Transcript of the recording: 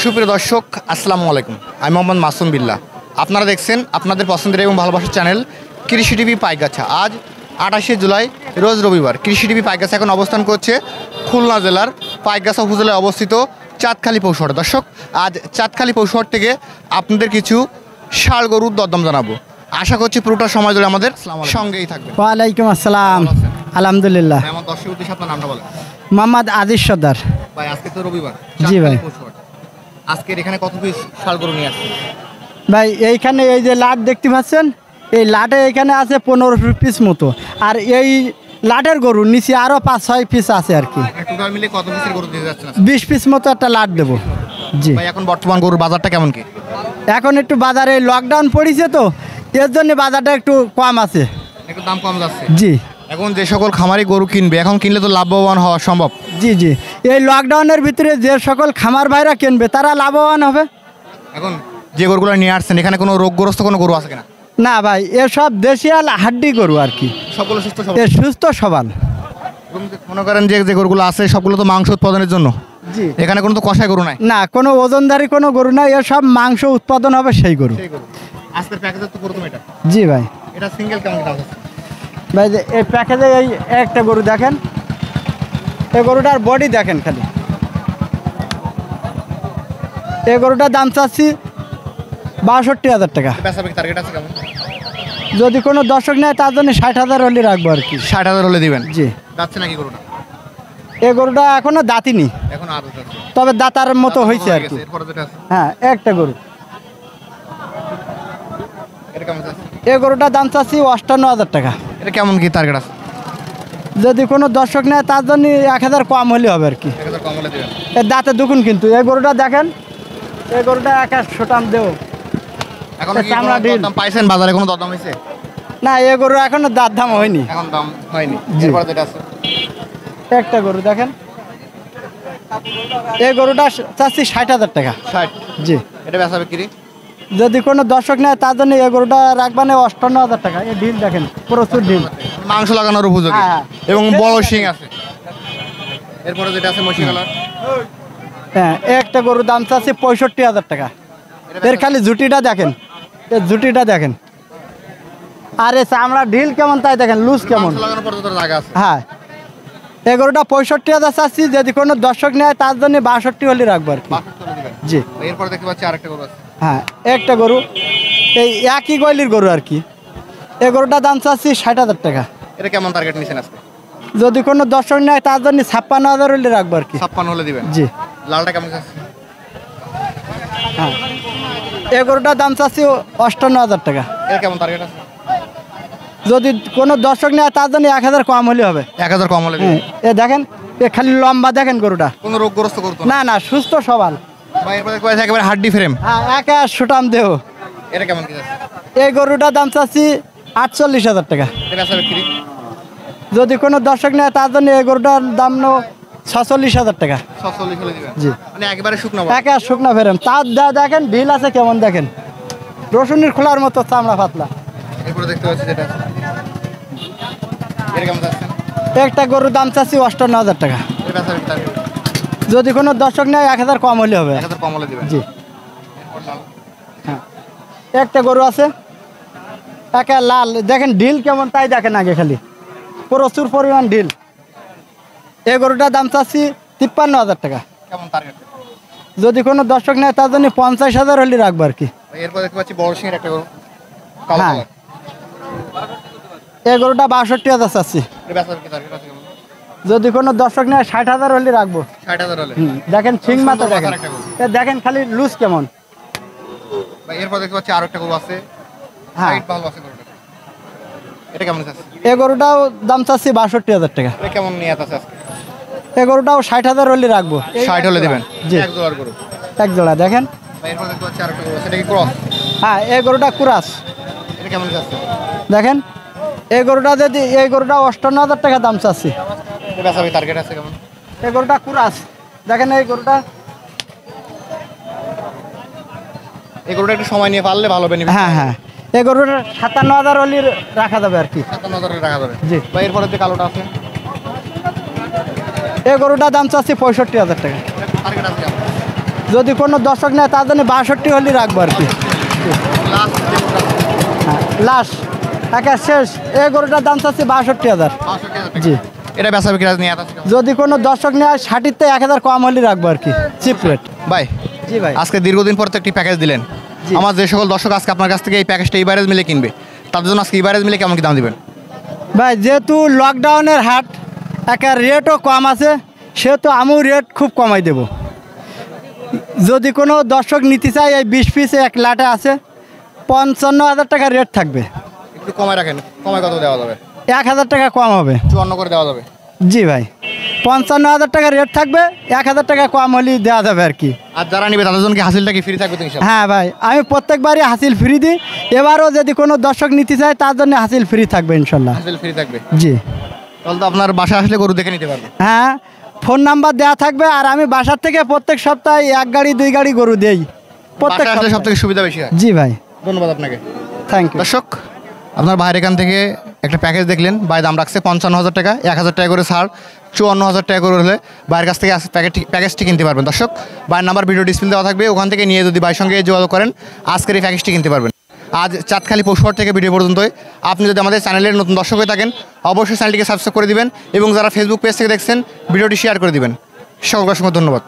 সুপ্রিয় দর্শক আসসালামু আলাইকুম, আমি মোহাম্মদ মাসুম বিল্লাহ। আপনারা দেখছেন আপনাদের পছন্দের এবং ভালোবাসার চ্যানেল কৃষি টিভি পাইকগাছা। আজ 28শে জুলাই রোজ রবিবার। কৃষি টিভি পাইকগাছা এখন অবস্থান করছে খুলনা জেলার পাইকগাছা উপজেলায় অবস্থিত চাঁদখালি পৌরসভার। দর্শক, আজ চাঁদখালি পৌরসভার থেকে আপনাদের কিছু ষাঁড় গরুর দরদাম জানাবো। আশা করছি পুরোটা সময় ধরে আমাদের সঙ্গেই থাকবে। ওয়ালাইকুম আসসালাম। আলহামদুলিল্লাহ। আমার দর্শক উদ্দেশ্যে আপনার নামটা বলেন। মোহাম্মদ আদিস সর্দার। ভাই, আজকে তো রবিবার। জি ভাই। আজকের এখানে কত পিস ষাঁড় গরু নিয়ে আসছেন? ভাই এইখানে এই যে লাট দেখতে পাচ্ছেন, এই লাটে এখানে আছে 15 পিস মতো, আর এই লাটের গরু নিচে আরও 5-6 পিস আছে আর কি। টোটাল মিলে কত পিসের গরু দিয়ে যাচ্ছেন? 20 পিস মতো একটা লাট দেবো। জি ভাই, এখন বর্তমান গরুর বাজারটা কেমন কি? এখন একটু বাজারে লকডাউন পড়েছে তো, এর জন্য বাজারটা একটু কম আছে, একটু দাম কম যাচ্ছে। জি। এখন যে সকল খামারি গরু কিনবে, এখন কিনলে তো লাভবান হওয়া সম্ভব। জি জি, এই লকডাউনের ভিতরে যে সকল খামার ভাইরা কিনবে তারা লাভবান হবে। এখন যে গরুগুলো নিয়ে আসছেন, এখানে কোনো রোগগ্রস্ত কোনো গরু আছে কিনা? না ভাই, এসব দেশিয়াল হাড্ডি গরু আর কি, সবগুলো সুস্থ এ সুস্থ সবাল। মনে করেন যে গরুগুলো আছে সবগুলো তো মাংস উৎপাদনের জন্য। জি, এখানে কোনো তো কষাই গরু নাই। না, কোনো ওজনদারি কোনো গরু নাই, এসব মাংস উৎপাদন হবে সেই গরু। আজকের প্যাকেজের তো প্রথম এটা। জি ভাই। এটা সিঙ্গেল কেমন দাম আছে? ভাই যে এই প্যাকেজে এই একটা গরু দেখেন, এই গরুটার বডি দেখেন খালি। এই গরুটার দাম চাচ্ছি 62,000 টাকা। বেচাবেকি টার্গেট আছে কেমন? যদি কোনো দর্শক নেয় তার জন্য 60,000 হলে রাখবো আর কি। 60,000 হলে দিবেন? জি। যাচ্ছে নাকি গরুটা? এই গরুটা এখনো দাঁতিনি, এখন আদত আছে, তবে দাতার মতো হয়েছে আর কি। এরপরে যেটা আছে হ্যাঁ, একটা গরু। এটা কেমন আছে? এই গরুটার দাম চাচ্ছি 58,000 টাকা। এটা কেমন কি টার্গেট আছে? যদি কোনো দর্শক নেয় তার জন্য 1,000 কম হলে হবে আর কি। 1000 কম হলে দিবেন। এর দাঁতে দুকুন কিন্তু। এই গরুটা দেখেন, এই গরুটা 100 টাম দেও। এখন কি চামড়া কোনো ঢিল। দাম পাইছেন বাজারে? কোনো দরদাম হয়েছে? না, এই গরু এখনো দাঁত দাম হয়নি। এখন দাম হয়নি। জি। এরপরে যেটা আছে একটা গরু দেখেন, এই গরুটা চাচ্ছি 60,000 টাকা। 60। জি। এটা বেচাবে কি? যদি কোনো দর্শক নেয় তার জন্য এই গরুটা রাখবানে 58,000 টাকা। এই ঢিল দেখেন, প্রচুর ঢিল, মাংস লাগানোর উপযোগী। হ্যাঁ। এবং বড় শিং আছে। এরপরে যেটা আছে মশি কালার। হ্যাঁ, একটা গরুর দাম চাচ্ছি 65,000 টাকা। এর খালি জুটিটা দেখেন, এর জুটিটা দেখেন, আর এ চামড়া ঢিল কেমন তাই দেখেন, লুজ কেমন। মাংস লাগানোর পর তো জায়গা আছে। হ্যাঁ, এই গরুটা 65,000 চাচ্ছি। যদি কোনো দর্শক নেয় তার জন্য 62 হলে রাখবো আর কি। 62 হলে দিবেন। জি। এরপরে দেখতে পাচ্ছি আরেকটা গরু আছে। হ্যাঁ, একটা গরু, এই একই গলির গরু আর কি। এই গরুটার দাম চাচ্ছি 60,000 টাকা। এটা কেমন টার্গেট নিছেন আজকে? যদি কোনো দর্শক নেয় তার জন্য 56,000 হলে রাখবো আর কি। 56 হলে দিবেন। জি। লালটা কেমন আছে? হ্যাঁ, এই গরুটার দাম চাচ্ছি 58,000 টাকা। এটা কেমন টার্গেট আছে? যদি কোনো দর্শক নেয় তার জন্য 1,000 কম হলে হবে। 1000 কম হলে দিবেন। এ দেখেন, এ খালি লম্বা দেখেন গরুটা। কোনো রোগগ্রস্ত করতো না না, সুস্থ সবাল। ভাই, এরপরে দেখতে পাচ্ছি একেবারে হাড্ডি ফ্রেম। হ্যাঁ, 1 টাম দেহ। এটা কেমন কি আছে? এই গরুটার দাম চাচ্ছি 48,000 টাকা। এটা বেচাবে কি? যদি কোনো দর্শক নেয় তার জন্য এই গরুটার দাম 46,000 টাকা। 46 হলে দিবেন। জি। মানে একেবারে শুকনো। শুকনা ফেরেন, তার দেখেন ঢিল আছে কেমন দেখেন, রসুনের খোলার মতো চামড়া পাতলা। এরপরে দেখতে পাচ্ছি যেটা আছে। এটা কেমন যাচ্ছে? একটা গরুর দাম চাচ্ছি 58,000 টাকা। এটা বেচাবে কি টার্গেট? যদি কোনো দর্শক নেয় 1,000 কম হলে হবে। 1000 কম হলে দিবেন। জি। এরপর লাল। হ্যাঁ, একটা গরু আছে একা লাল, দেখেন ঢিল কেমন তাই দেখেন আগে খালি, প্রচুর পরিমাণ ঢিল। এই গরুটার দাম চাচ্ছি 53,000 টাকা। কেমন টার্গেট? যদি কোনো দর্শক নেয় তার জন্য 50,000 হলে রাখবো আর কি। এরপর দেখতে পাচ্ছি বড় সিংয়ের একটা গরু। কালো হ্যাঁ, কালার। এই গরুটা 62,000 চাচ্ছি। এটা বেচাবে কি টার্গেট আছে কেমন? যদি কোনো দর্শক নেয় 60,000 হলে রাখবো। 60,000 হলে। দেখেন সিং মাথা সুন্দর দেখেন, মাথার একটা গরু। এ দেখেন খালি লুজ কেমন। ভাই, এরপর দেখতে পাচ্ছি আরো একটা গরু আছে। হ্যাঁ, হাইট ভালো আছে গরুটা। এটা কেমন আছে? এই গরুটাও দাম চাচ্ছি 62,000 টাকা। এটা কেমন নিয়াত আছে আজকে? এই গরুটাও 60,000 হলে রাখবো। 60 হলে দিবেন। জি। এক জোড়ার গরু। এক জোড়া দেখেন। ভাই, এরপর দেখতে পাচ্ছি আরেকটা গরু আছে। এটা কি ক্রস? হ্যাঁ, এই গরুটা কুরাস এটা কেমন আছে? দেখেন। এই গরুটা 58,000 টাকা দাম চাচ্ছি। এটা বেচাবে টার্গেট আছে কেমন? এই গরুটা কুরাস দেখেন, এই গরুটা এই গরুটা একটু সময় নিয়ে পারলে ভালো বেনিফিট। হ্যাঁ হ্যাঁ, এই গরুটা 57,000 হলে রাখা যাবে আর কি। 57,000 টাকা যাবে। জি। ভাই, এরপরে যে কালোটা আছে। এই গরুটার দাম চাচ্ছি 65,000 টাকা। টার্গেট আছে কেমন? যদি কোনো দর্শক নেয় তার জন্য 62 হলে রাখবো আর কি। লাস্ট একা শেষ, এই গরুটার দাম চাচ্ছি 62,000। জি, এটা বেচা বিক্রি নিয়ে যদি কোনো দর্শক নেয় 60-তে 1,000 কম হলে রাখবো আর কি, চিপ রেট। ভাই জি ভাই। আজকে দীর্ঘদিন পর তো একটি প্যাকেজ দিলেন। জি। আমার যে সকল দর্শক আজকে আপনার কাছ থেকে এই প্যাকেজটা ইভারেজ মিলে কিনবে, তাদের জন্য আজকে ইভারেজ মিলে কেমন কি দাম দিবেন? ভাই যেহেতু লকডাউনের হাট, একা রেটও কম আছে, সেহেতু আমিও রেট খুব কমাই দেব। যদি কোনো দর্শক নিতে চায় এই 20 পিস এক লাটে আছে, 55,000 টাকা রেট থাকবে। একটু কমায় রাখেন, কমায় কত দেওয়া যাবে? 1,000 টাকা কম হবে। 54 করে দেওয়া যাবে? জি ভাই, 55,000 টাকা রেট থাকবে, 1,000 টাকা কম হলেই দেওয়া যাবে আর কি। আর যারা নিবে তাদের জন্য কি হাসিলটা কি ফ্রি থাকবে তো ইনশাআল্লাহ? হ্যাঁ ভাই, আমি প্রত্যেকবারই হাসিল ফ্রি দিই, এবারও যদি কোনো দর্শক নিতে চায় তার জন্য হাসিল ফ্রি থাকবে ইনশাল্লাহ। হাসিল ফ্রি থাকবে? জি। তাহলে তো আপনার বাসায় আসলে গরু দেখে নিতে পারবেন। হ্যাঁ, ফোন নাম্বার দেওয়া থাকবে, আর আমি বাসার থেকে প্রত্যেক সপ্তাহে 1 গাড়ি 2 গাড়ি গরু দেই প্রত্যেক বাসায় আসলে সব সপ্তাহে। থেকে সুবিধা বেশি হয়। জি ভাই, ধন্যবাদ আপনাকে। Thank you. দর্শক, আপনার ভাইয়ের এখান থেকে একটা প্যাকেজ দেখলেন। ভাই দাম রাখছে 55,000 টাকা, 1,000 টাকা করে ছাড়, 54,000 টাকা করে হলে ভাইয়ের কাছ থেকে প্যাকেজটি কিনতে পারবেন। দর্শক, ভাইয়ের নাম্বার ভিডিও ডিসপ্লে দেওয়া থাকবে, ওখান থেকে নিয়ে যদি ভাইয়ের সঙ্গে যোগাযোগ করেন আজকের এই প্যাকেজটি কিনতে পারবেন। আজ চাঁদখালি পশুহাট থেকে ভিডিও পর্যন্তই। আপনি যদি আমাদের চ্যানেলের নতুন দর্শক হয়ে থাকেন অবশ্যই চ্যানেলটিকে সাবস্ক্রাইব করে দিবেন, এবং যারা ফেসবুক পেজ থেকে দেখছেন ভিডিওটি শেয়ার করে দিবেন। সকলকে অসংখ্য ধন্যবাদ।